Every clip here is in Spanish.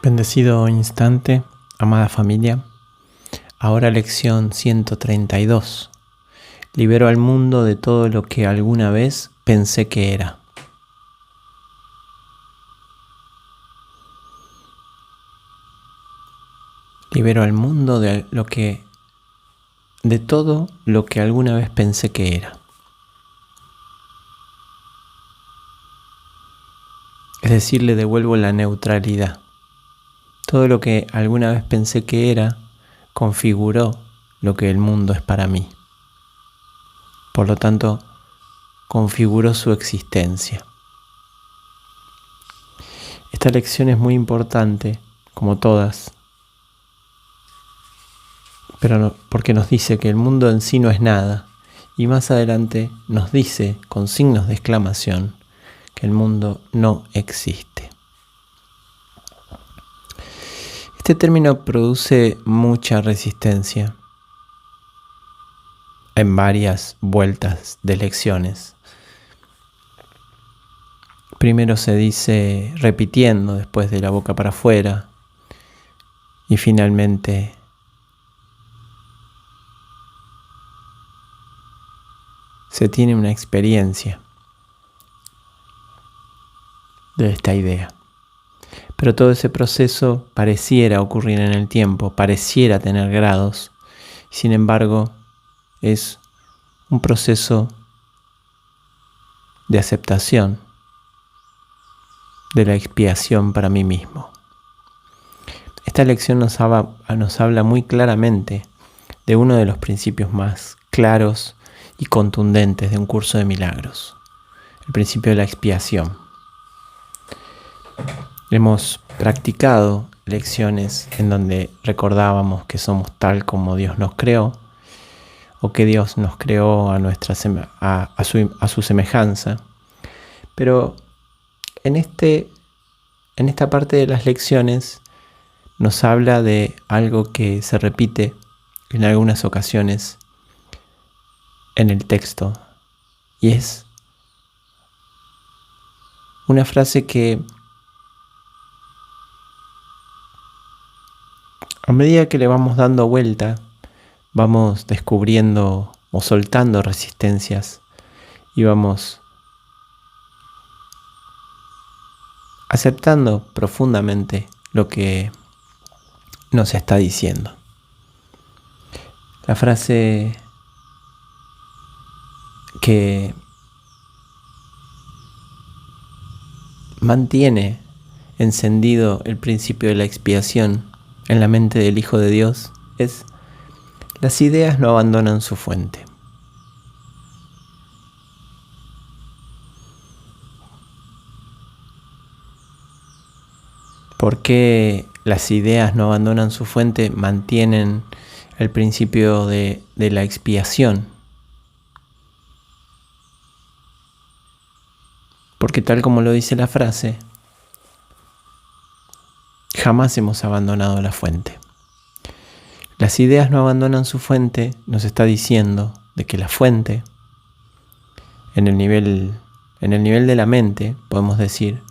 Bendecido instante, amada familia. Ahora lección 132. Libero al mundo de todo lo que alguna vez pensé que era. Libero al mundo de todo lo que alguna vez pensé que era. Es decir, le devuelvo la neutralidad. Todo lo que alguna vez pensé que era configuró lo que el mundo es para mí. Por lo tanto, configuró su existencia. Esta lección es muy importante, como todas, pero porque nos dice que el mundo en sí no es nada, y más adelante nos dice, con signos de exclamación, que el mundo no existe. Este término produce mucha resistencia en varias vueltas de lecciones. Primero se dice repitiendo, después de la boca para afuera, y finalmente se tiene una experiencia de esta idea. Pero todo ese proceso pareciera ocurrir en el tiempo, pareciera tener grados, sin embargo es un proceso de aceptación de la expiación para mí mismo. Esta lección nos habla muy claramente de uno de los principios más claros y contundentes de un curso de milagros, el principio de la expiación. Hemos practicado lecciones en donde recordábamos que somos tal como Dios nos creó, o que Dios nos creó a su semejanza. Pero en esta parte de las lecciones nos habla de algo que se repite en algunas ocasiones en el texto, y es una frase que a medida que le vamos dando vuelta, vamos descubriendo o soltando resistencias y vamos aceptando profundamente lo que nos está diciendo. La frase que mantiene encendido el principio de la expiación en la mente del Hijo de Dios es: las ideas no abandonan su fuente. ¿Por qué las ideas no abandonan su fuente? Mantienen el principio de la expiación. Porque tal como lo dice la frase, jamás hemos abandonado la fuente. Las ideas no abandonan su fuente nos está diciendo de que la fuente, en el nivel de la mente, podemos decir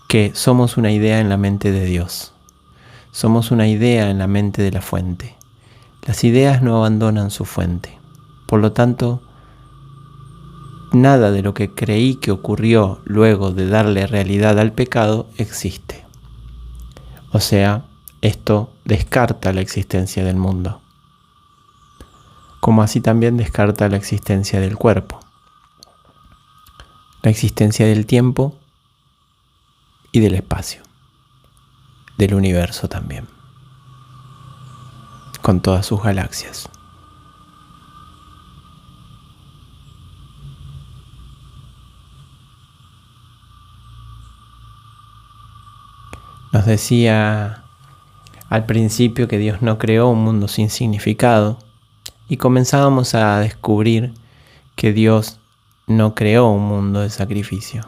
que somos una idea en la mente de Dios. Somos una idea en la mente de la fuente. Las ideas no abandonan su fuente. Por lo tanto, nada de lo que creí que ocurrió luego de darle realidad al pecado existe. O sea, esto descarta la existencia del mundo, como así también descarta la existencia del cuerpo, la existencia del tiempo y del espacio, del universo también, con todas sus galaxias. Nos decía al principio que Dios no creó un mundo sin significado, y comenzábamos a descubrir que Dios no creó un mundo de sacrificio.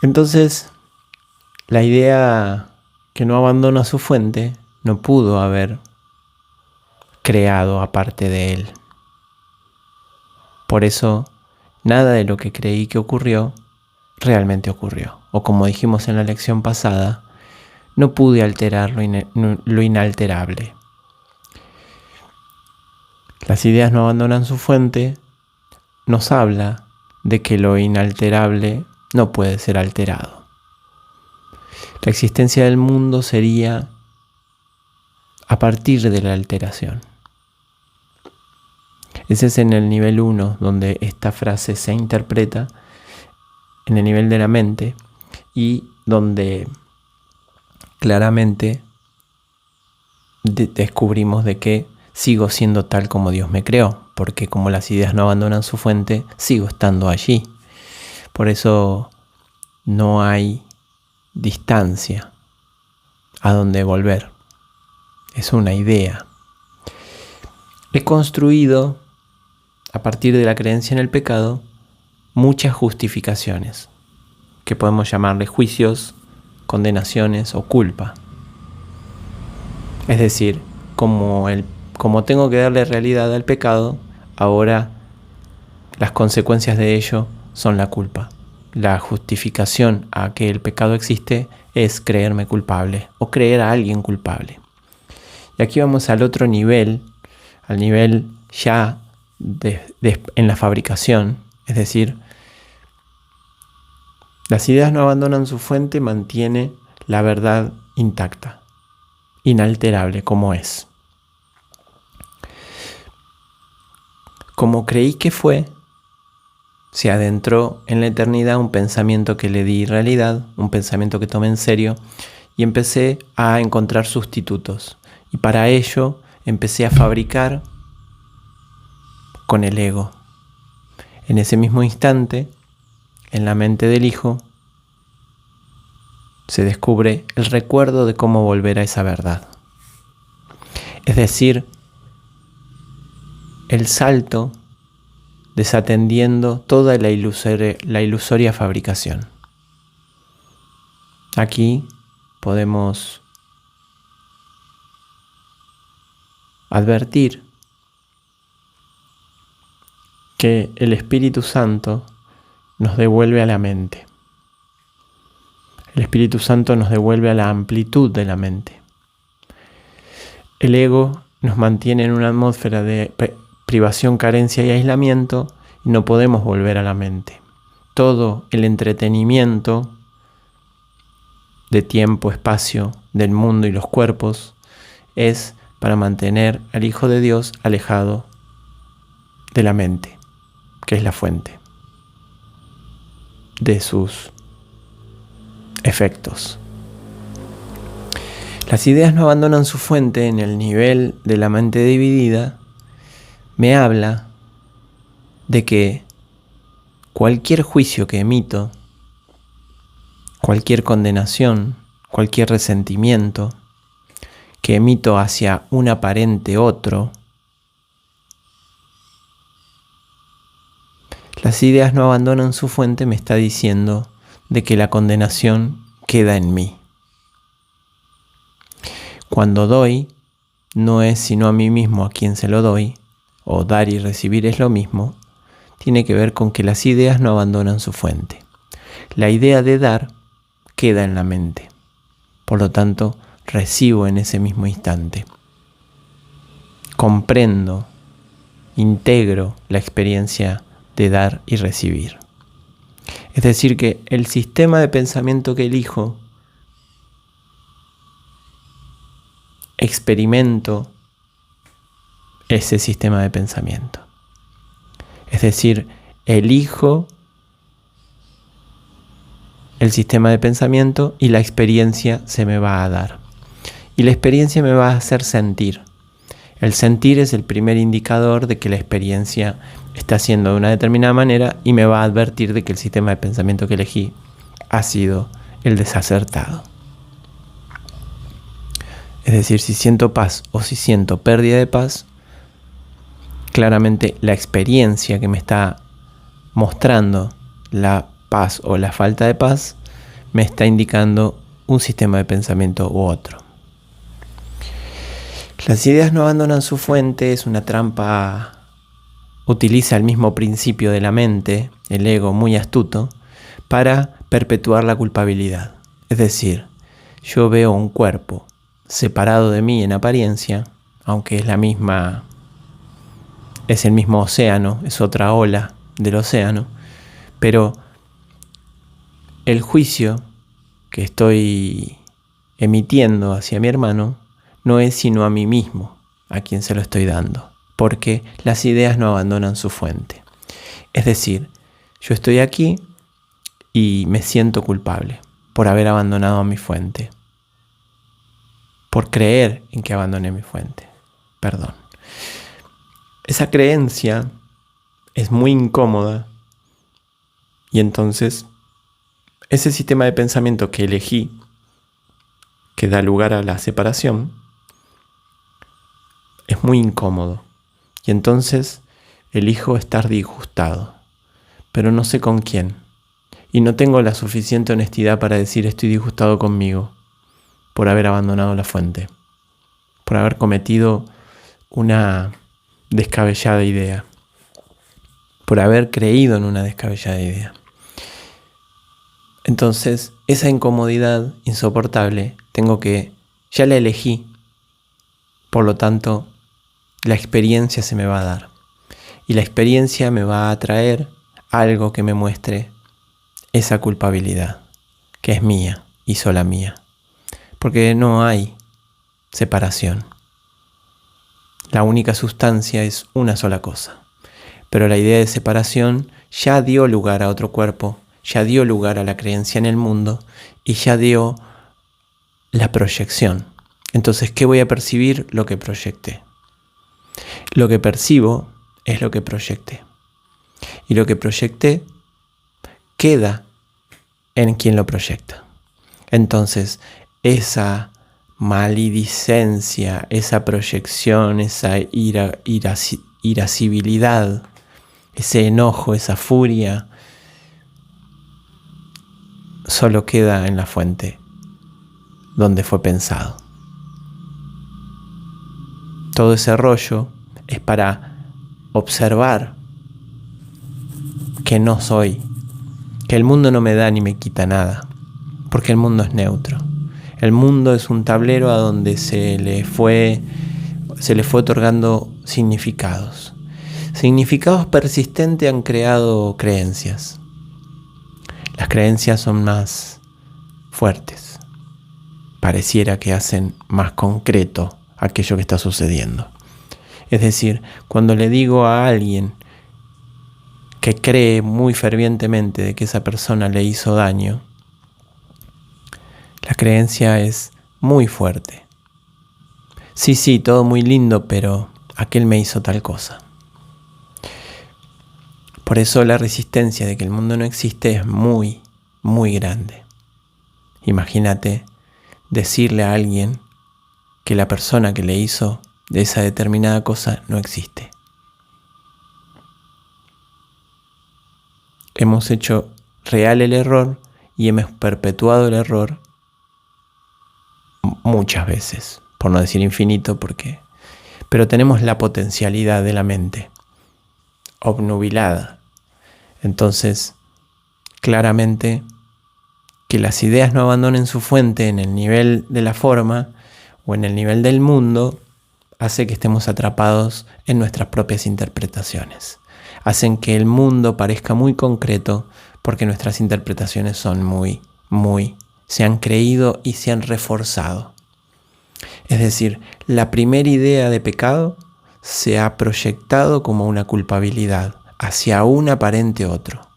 Entonces, la idea que no abandona su fuente no pudo haber creado aparte de Él. Por eso, nada de lo que creí que ocurrió realmente ocurrió. O como dijimos en la lección pasada, no pude alterar lo inalterable. Las ideas no abandonan su fuente, nos habla de que lo inalterable no puede ser alterado. La existencia del mundo sería a partir de la alteración. Ese es en el nivel 1, donde esta frase se interpreta en el nivel de la mente y donde claramente descubrimos de que sigo siendo tal como Dios me creó, porque como las ideas no abandonan su fuente, sigo estando allí. Por eso no hay distancia a donde volver. Es una idea. He construido, a partir de la creencia en el pecado, muchas justificaciones, que podemos llamarle juicios, condenaciones o culpa. Es decir, como tengo que darle realidad al pecado, ahora las consecuencias de ello son la culpa. La justificación a que el pecado existe es creerme culpable o creer a alguien culpable. Y aquí vamos al otro nivel, al nivel ya en la fabricación, es decir, las ideas no abandonan su fuente, mantiene la verdad intacta, inalterable como es. Como creí que fue, se adentró en la eternidad un pensamiento que le di realidad, un pensamiento que tomé en serio, y empecé a encontrar sustitutos. Y para ello empecé a fabricar con el ego. En ese mismo instante, en la mente del hijo, se descubre el recuerdo de cómo volver a esa verdad. Es decir, el salto desatendiendo toda la ilusoria fabricación. Aquí podemos advertir que el Espíritu Santo nos devuelve a la mente. El Espíritu Santo nos devuelve a la amplitud de la mente. El ego nos mantiene en una atmósfera de privación, carencia y aislamiento y no podemos volver a la mente. Todo el entretenimiento de tiempo, espacio, del mundo y los cuerpos es para mantener al Hijo de Dios alejado de la mente, que es la fuente de sus efectos. Las ideas no abandonan su fuente en el nivel de la mente dividida. Me habla de que cualquier juicio que emito, cualquier condenación, cualquier resentimiento que emito hacia un aparente otro, las ideas no abandonan su fuente me está diciendo de que la condenación queda en mí. Cuando doy, no es sino a mí mismo a quien se lo doy, o dar y recibir es lo mismo, tiene que ver con que las ideas no abandonan su fuente. La idea de dar queda en la mente, por lo tanto, recibo en ese mismo instante. Comprendo, integro la experiencia de dar y recibir. Es decir, que el sistema de pensamiento que elijo, experimento ese sistema de pensamiento. Es decir, elijo el sistema de pensamiento y la experiencia se me va a dar. Y la experiencia me va a hacer sentir. El sentir es el primer indicador de que la experiencia está siendo de una determinada manera y me va a advertir de que el sistema de pensamiento que elegí ha sido el desacertado. Es decir, si siento paz o si siento pérdida de paz, claramente la experiencia que me está mostrando la paz o la falta de paz me está indicando un sistema de pensamiento u otro. Las ideas no abandonan su fuente, es una trampa, utiliza el mismo principio de la mente, el ego muy astuto, para perpetuar la culpabilidad. Es decir, yo veo un cuerpo separado de mí en apariencia, aunque es el mismo océano, es otra ola del océano, pero el juicio que estoy emitiendo hacia mi hermano no es sino a mí mismo a quien se lo estoy dando, porque las ideas no abandonan su fuente. Es decir, yo estoy aquí y me siento culpable por haber abandonado a mi fuente, por creer en que abandoné mi fuente. Perdón. Esa creencia es muy incómoda y entonces ese sistema de pensamiento que elegí, que da lugar a la separación, es muy incómodo y entonces elijo estar disgustado, pero no sé con quién y no tengo la suficiente honestidad para decir estoy disgustado conmigo por haber abandonado la fuente, por haber cometido una descabellada idea, por haber creído en una descabellada idea. Entonces, esa incomodidad insoportable ya la elegí, por lo tanto, la experiencia se me va a dar. Y la experiencia me va a traer algo que me muestre esa culpabilidad, que es mía y sola mía. Porque no hay separación. La única sustancia es una sola cosa. Pero la idea de separación ya dio lugar a otro cuerpo, ya dio lugar a la creencia en el mundo y ya dio la proyección. Entonces, ¿qué voy a percibir? Lo que proyecté. Lo que percibo es lo que proyecté. Y lo que proyecté queda en quien lo proyecta. Entonces, esa maledicencia, esa proyección, esa irascibilidad, ese enojo, esa furia, solo queda en la fuente donde fue pensado. Todo ese rollo es para observar que no soy, que el mundo no me da ni me quita nada, porque el mundo es neutro. El mundo es un tablero a donde se le fue otorgando significados. Significados persistentes han creado creencias. Las creencias son más fuertes. Pareciera que hacen más concreto aquello que está sucediendo. Es decir, cuando le digo a alguien que cree muy fervientemente de que esa persona le hizo daño, la creencia es muy fuerte. Sí, todo muy lindo, pero aquel me hizo tal cosa. Por eso la resistencia de que el mundo no existe es muy, muy grande. Imagínate decirle a alguien que la persona que le hizo de esa determinada cosa no existe. Hemos hecho real el error y hemos perpetuado el error muchas veces, por no decir infinito, pero tenemos la potencialidad de la mente obnubilada. Entonces, claramente, que las ideas no abandonen su fuente en el nivel de la forma o en el nivel del mundo hace que estemos atrapados en nuestras propias interpretaciones. Hacen que el mundo parezca muy concreto porque nuestras interpretaciones son se han creído y se han reforzado. Es decir, la primera idea de pecado se ha proyectado como una culpabilidad hacia un aparente otro.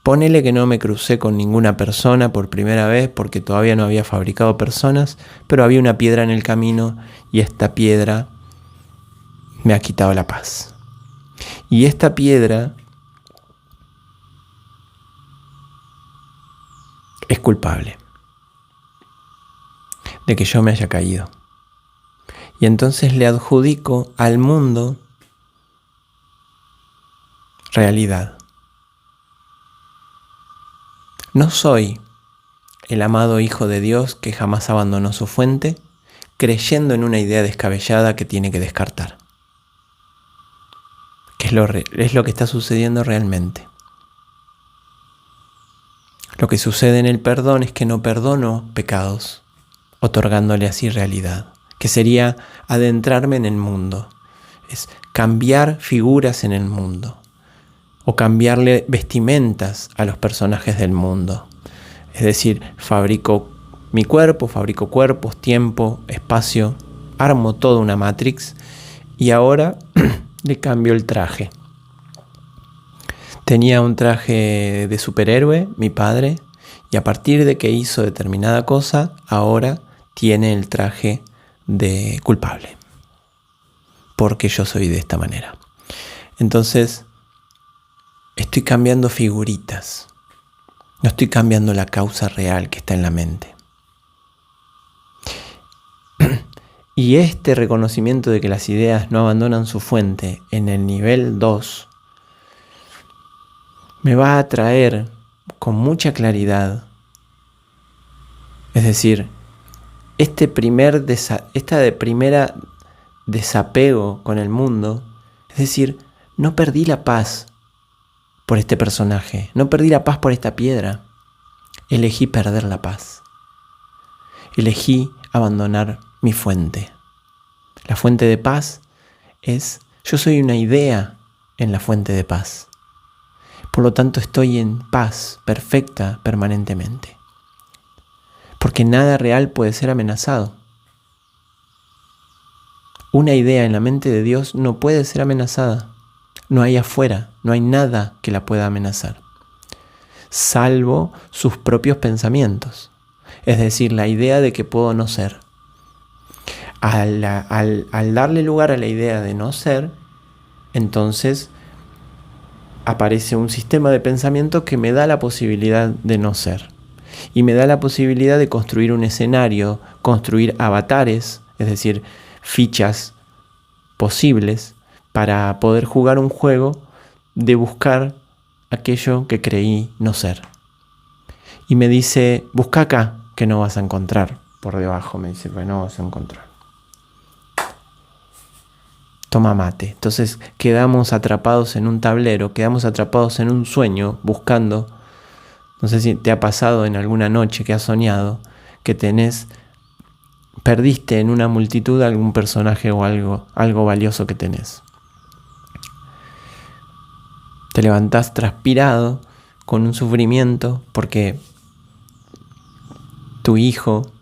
Ponele que no me crucé con ninguna persona por primera vez porque todavía no había fabricado personas, pero había una piedra en el camino y esta piedra me ha quitado la paz. Y esta piedra es culpable de que yo me haya caído. Y entonces le adjudico al mundo realidad. No soy el amado Hijo de Dios que jamás abandonó su fuente, creyendo en una idea descabellada que tiene que descartar. Que es lo que está sucediendo realmente. Lo que sucede en el perdón es que no perdono pecados, otorgándole así realidad, que sería adentrarme en el mundo, es cambiar figuras en el mundo, o cambiarle vestimentas a los personajes del mundo. Es decir, fabrico mi cuerpo, fabrico cuerpos, tiempo, espacio, armo toda una matrix y ahora le cambio el traje. Tenía un traje de superhéroe, mi padre, y a partir de que hizo determinada cosa, ahora tiene el traje de culpable, porque yo soy de esta manera. Entonces, estoy cambiando figuritas, no estoy cambiando la causa real que está en la mente. Y este reconocimiento de que las ideas no abandonan su fuente en el nivel 2 me va a traer con mucha claridad, es decir, primera desapego con el mundo, es decir, no perdí la paz por este personaje, no perdí la paz por esta piedra, elegí perder la paz, elegí abandonar mi fuente. La fuente de paz es, yo soy una idea en la fuente de paz. Por lo tanto, estoy en paz perfecta permanentemente. Porque nada real puede ser amenazado. Una idea en la mente de Dios no puede ser amenazada. No hay afuera, no hay nada que la pueda amenazar, salvo sus propios pensamientos. Es decir, la idea de que puedo no ser. Al darle lugar a la idea de no ser, entonces aparece un sistema de pensamiento que me da la posibilidad de no ser. Y me da la posibilidad de construir un escenario, construir avatares, es decir, fichas posibles para poder jugar un juego de buscar aquello que creí no ser. Y me dice, busca acá, que no vas a encontrar. Por debajo me dice, pues no vas a encontrar. Toma mate. Entonces quedamos atrapados en un tablero, quedamos atrapados en un sueño, buscando. No sé si te ha pasado en alguna noche que has soñado, que perdiste en una multitud algún personaje o algo valioso que tenés. Te levantás transpirado, con un sufrimiento, porque tu hijo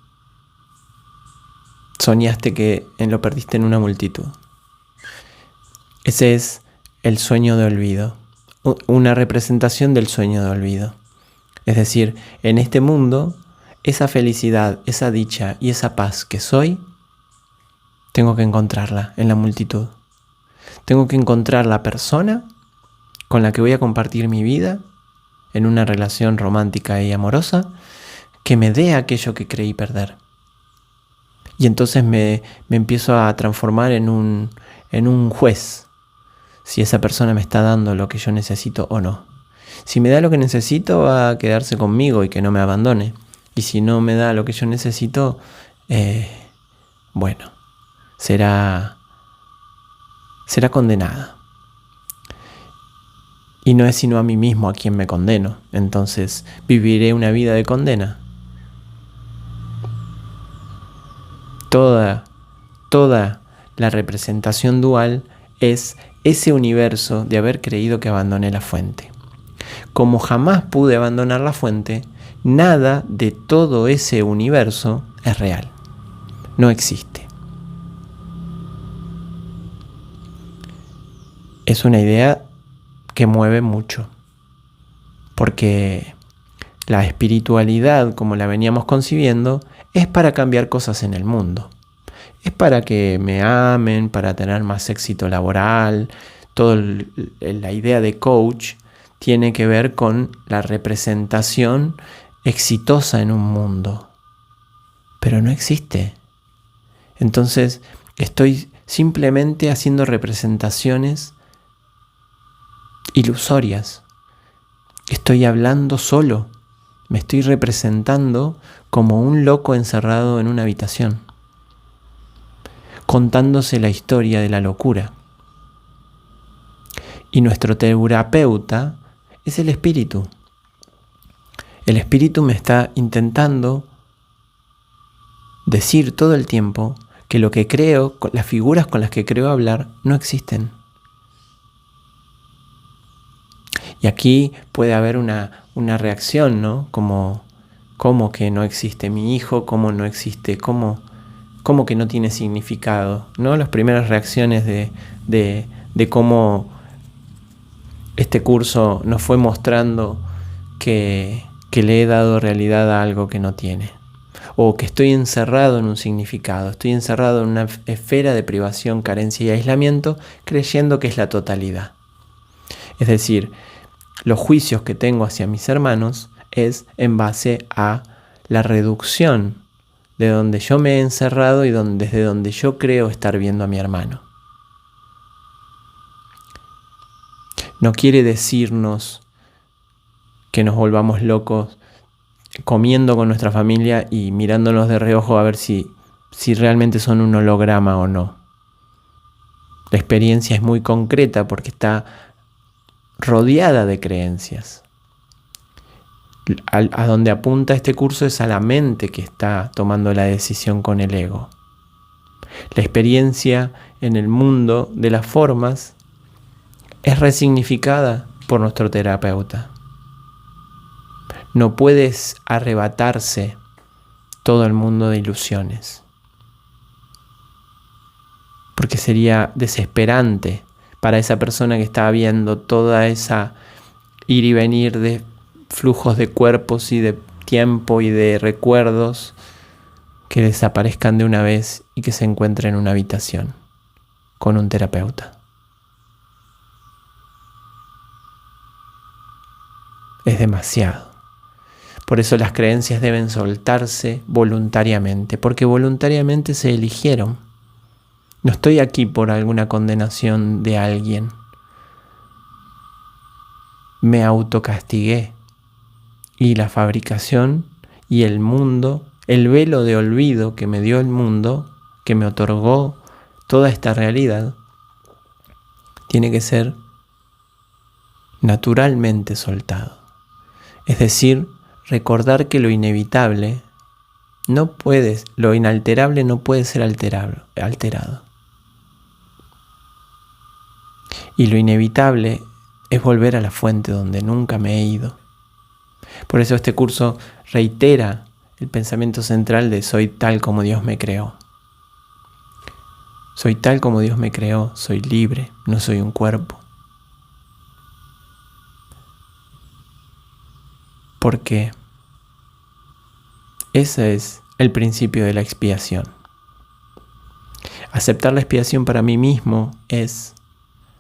soñaste que lo perdiste en una multitud. Ese es el sueño de olvido, una representación del sueño de olvido. Es decir, en este mundo, esa felicidad, esa dicha y esa paz que soy, tengo que encontrarla en la multitud. Tengo que encontrar la persona con la que voy a compartir mi vida en una relación romántica y amorosa que me dé aquello que creí perder. Y entonces me empiezo a transformar en un juez, si esa persona me está dando lo que yo necesito o no. Si me da lo que necesito, va a quedarse conmigo y que no me abandone. Y si no me da lo que yo necesito, bueno, será condenada. Y no es sino a mí mismo a quien me condeno. Entonces viviré una vida de condena. Toda la representación dual es ese universo de haber creído que abandoné la fuente. Como jamás pude abandonar la fuente, nada de todo ese universo es real. No existe. Es una idea que mueve mucho, porque la espiritualidad, como la veníamos concibiendo, es para cambiar cosas en el mundo. Es para que me amen, para tener más éxito laboral. Toda la idea de coach tiene que ver con la representación exitosa en un mundo. Pero no existe. Entonces estoy simplemente haciendo representaciones ilusorias. Estoy hablando solo. Me estoy representando como un loco encerrado en una habitación, contándose la historia de la locura. Y nuestro terapeuta es el espíritu. El espíritu me está intentando decir todo el tiempo que lo que creo, las figuras con las que creo hablar, no existen. Y aquí puede haber una reacción, ¿no? Como, ¿cómo que no existe mi hijo? ¿Cómo no existe? ¿Cómo que no tiene significado? ¿No? Las primeras reacciones de cómo este curso nos fue mostrando que le he dado realidad a algo que no tiene. O que estoy encerrado en un significado, estoy encerrado en una esfera de privación, carencia y aislamiento, creyendo que es la totalidad. Es decir, los juicios que tengo hacia mis hermanos es en base a la reducción de donde yo me he encerrado y desde donde yo creo estar viendo a mi hermano. No quiere decirnos que nos volvamos locos comiendo con nuestra familia y mirándonos de reojo a ver si realmente son un holograma o no. La experiencia es muy concreta porque está rodeada de creencias. A donde apunta este curso es a la mente que está tomando la decisión con el ego. La experiencia en el mundo de las formas es resignificada por nuestro terapeuta. No puedes arrebatarse todo el mundo de ilusiones, porque sería desesperante para esa persona que está viendo toda esa ir y venir de flujos de cuerpos y de tiempo y de recuerdos que desaparezcan de una vez y que se encuentre en una habitación con un terapeuta. Es demasiado. Por eso las creencias deben soltarse voluntariamente, porque voluntariamente se eligieron. No estoy aquí por alguna condenación de alguien. Me autocastigué. Y la fabricación y el mundo, el velo de olvido que me dio el mundo, que me otorgó toda esta realidad, tiene que ser naturalmente soltado. Es decir, recordar que lo inevitable lo inalterable no puede ser alterado. Y lo inevitable es volver a la fuente donde nunca me he ido. Por eso este curso reitera el pensamiento central de soy tal como Dios me creó. Soy tal como Dios me creó, soy libre, no soy un cuerpo. Porque ese es el principio de la expiación. Aceptar la expiación para mí mismo es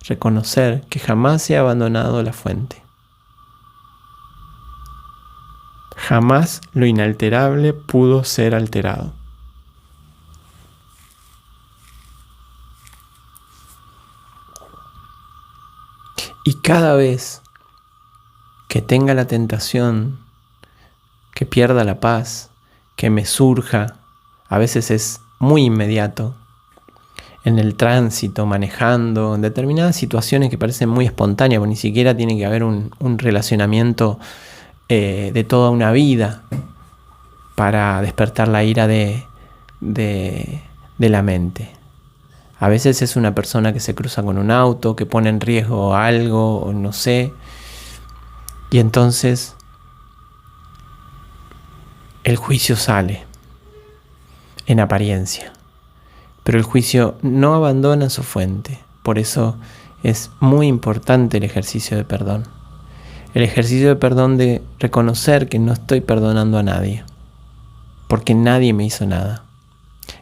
reconocer que jamás he abandonado la fuente. Jamás lo inalterable pudo ser alterado. Y cada vez que tenga la tentación, que pierda la paz, que me surja, a veces es muy inmediato, en el tránsito, manejando, en determinadas situaciones que parecen muy espontáneas, porque ni siquiera tiene que haber un relacionamiento de toda una vida para despertar la ira de la mente. A veces es una persona que se cruza con un auto, que pone en riesgo algo, o no sé, y entonces el juicio sale en apariencia, pero el juicio no abandona su fuente. Por eso es muy importante el ejercicio de perdón. El ejercicio de perdón de reconocer que no estoy perdonando a nadie, porque nadie me hizo nada.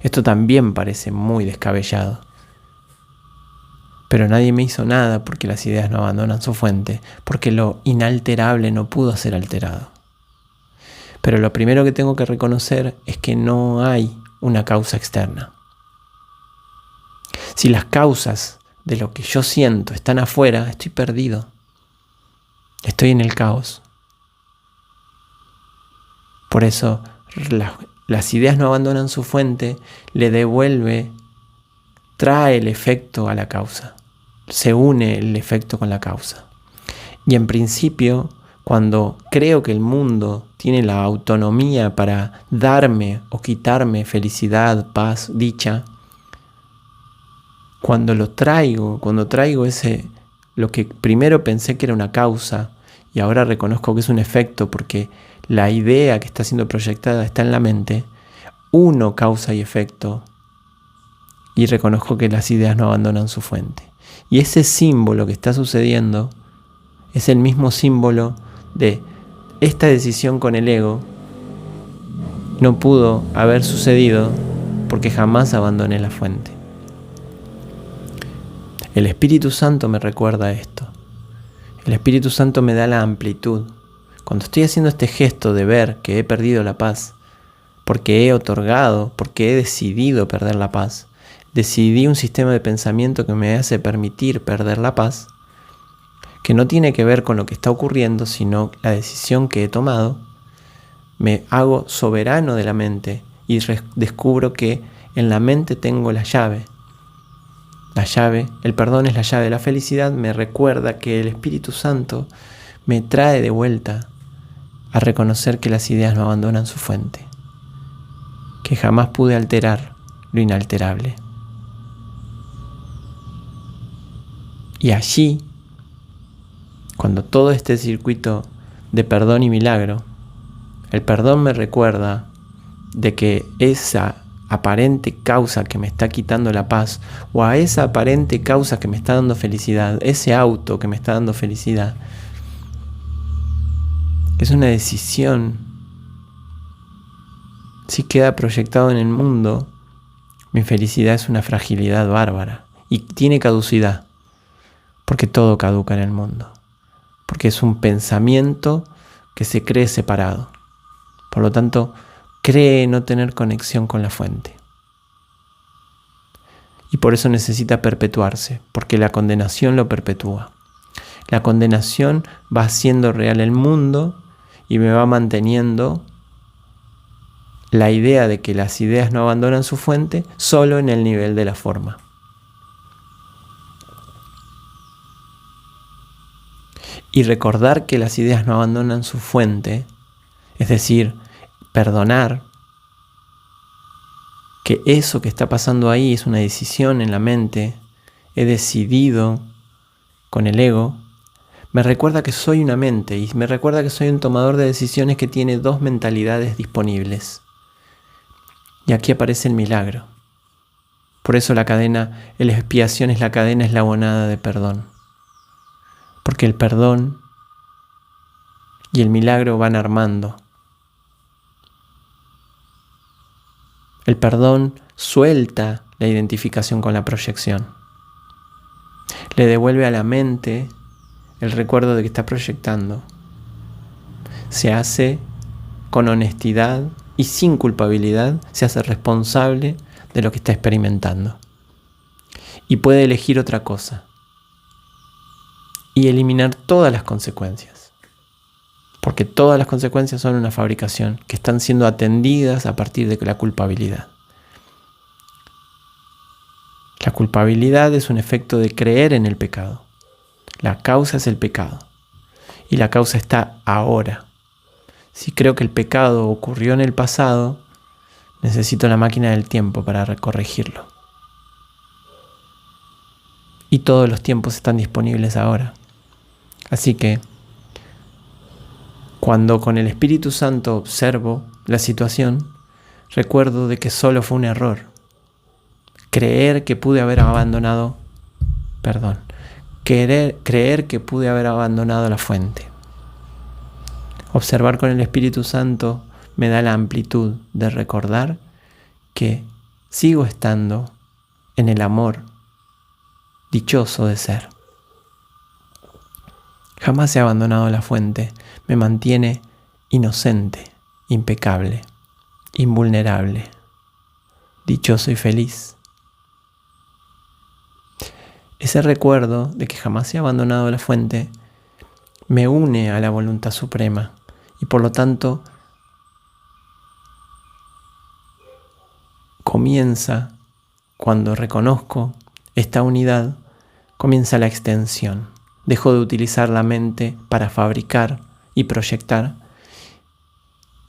Esto también parece muy descabellado. Pero nadie me hizo nada porque las ideas no abandonan su fuente, porque lo inalterable no pudo ser alterado. Pero lo primero que tengo que reconocer es que no hay una causa externa. Si las causas de lo que yo siento están afuera, estoy perdido. Estoy en el caos. Por eso las ideas no abandonan su fuente, trae el efecto a la causa. Se une el efecto con la causa. Y en principio, cuando creo que el mundo tiene la autonomía para darme o quitarme felicidad, paz, dicha, cuando traigo lo que primero pensé que era una causa y ahora reconozco que es un efecto porque la idea que está siendo proyectada está en la mente, uno causa y efecto, y reconozco que las ideas no abandonan su fuente. Y ese símbolo que está sucediendo es el mismo símbolo de esta decisión con el ego. No pudo haber sucedido porque jamás abandoné la fuente. El Espíritu Santo me recuerda esto. El Espíritu Santo me da la amplitud. Cuando estoy haciendo este gesto de ver que he perdido la paz, porque he otorgado, porque he decidido perder la paz, decidí un sistema de pensamiento que me hace permitir perder la paz, que no tiene que ver con lo que está ocurriendo, sino la decisión que he tomado, me hago soberano de la mente y descubro que en la mente tengo la llave. La llave, el perdón es la llave de la felicidad, me recuerda que el Espíritu Santo me trae de vuelta a reconocer que las ideas no abandonan su fuente, que jamás pude alterar lo inalterable. Y allí, cuando todo este circuito de perdón y milagro, el perdón me recuerda de que esa aparente causa que me está quitando la paz, o a esa aparente causa que me está dando felicidad, ese auto que me está dando felicidad, es una decisión. Si queda proyectado en el mundo, mi felicidad es una fragilidad bárbara y tiene caducidad, porque todo caduca en el mundo, porque es un pensamiento que se cree separado. Por lo tanto, cree no tener conexión con la fuente. Y por eso necesita perpetuarse, porque la condenación lo perpetúa. La condenación va haciendo real el mundo y me va manteniendo la idea de que las ideas no abandonan su fuente solo en el nivel de la forma. Y recordar que las ideas no abandonan su fuente, es decir, perdonar que eso que está pasando ahí es una decisión en la mente, he decidido con el ego, me recuerda que soy una mente y me recuerda que soy un tomador de decisiones que tiene dos mentalidades disponibles. Y aquí aparece el milagro. Por eso la expiación es la cadena eslabonada de perdón. Porque el perdón y el milagro van armando. El perdón suelta la identificación con la proyección. Le devuelve a la mente el recuerdo de que está proyectando. Se hace con honestidad y sin culpabilidad, se hace responsable de lo que está experimentando. Y puede elegir otra cosa. Y eliminar todas las consecuencias. Porque todas las consecuencias son una fabricación que están siendo atendidas a partir de la culpabilidad. La culpabilidad es un efecto de creer en el pecado. La causa es el pecado. Y la causa está ahora. Si creo que el pecado ocurrió en el pasado, necesito la máquina del tiempo para corregirlo. Y todos los tiempos están disponibles ahora. Así que, cuando con el Espíritu Santo observo la situación, recuerdo de que solo fue un error. Creer que pude haber abandonado la fuente. Observar con el Espíritu Santo me da la amplitud de recordar que sigo estando en el amor dichoso de ser. Jamás he abandonado la fuente, me mantiene inocente, impecable, invulnerable, dichoso y feliz. Ese recuerdo de que jamás he abandonado la fuente me une a la voluntad suprema y por lo tanto comienza, cuando reconozco esta unidad, comienza la extensión. Dejo de utilizar la mente para fabricar y proyectar,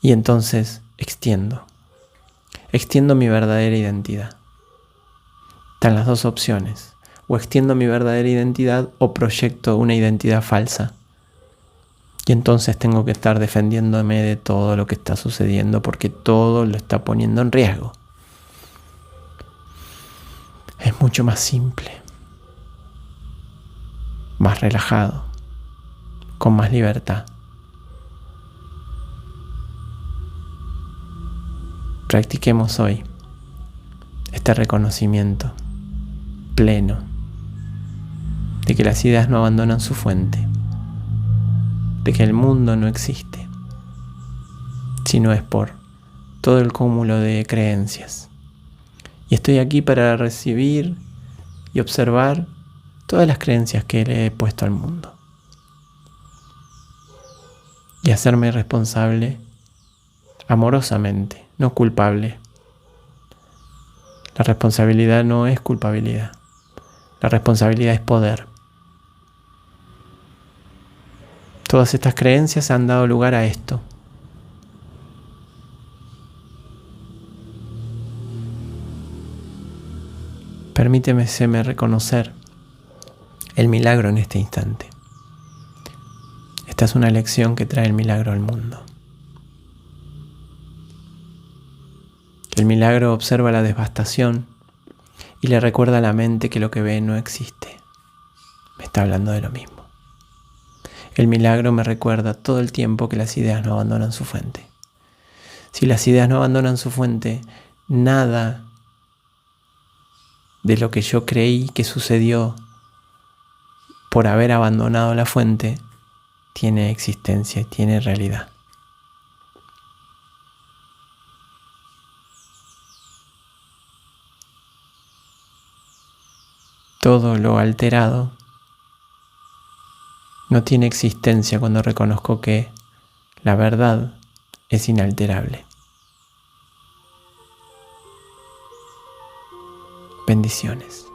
y entonces extiendo mi verdadera identidad. Están las dos opciones: o extiendo mi verdadera identidad o proyecto una identidad falsa. Y entonces tengo que estar defendiéndome de todo lo que está sucediendo porque todo lo está poniendo en riesgo. Es mucho más simple, más relajado, con más libertad. Practiquemos hoy este reconocimiento pleno de que las ideas no abandonan su fuente, de que el mundo no existe, sino es por todo el cúmulo de creencias. Y estoy aquí para recibir y observar todas las creencias que le he puesto al mundo y hacerme responsable amorosamente, no culpable. La responsabilidad no es culpabilidad. La responsabilidad es poder. Todas estas creencias han dado lugar a esto. Permíteme reconocer el milagro en este instante. Esta es una lección que trae el milagro al mundo. El milagro observa la devastación y le recuerda a la mente que lo que ve no existe. Me está hablando de lo mismo. El milagro me recuerda todo el tiempo que las ideas no abandonan su fuente. Si las ideas no abandonan su fuente, nada de lo que yo creí que sucedió por haber abandonado la fuente tiene existencia y tiene realidad. Todo lo alterado no tiene existencia cuando reconozco que la verdad es inalterable. Bendiciones.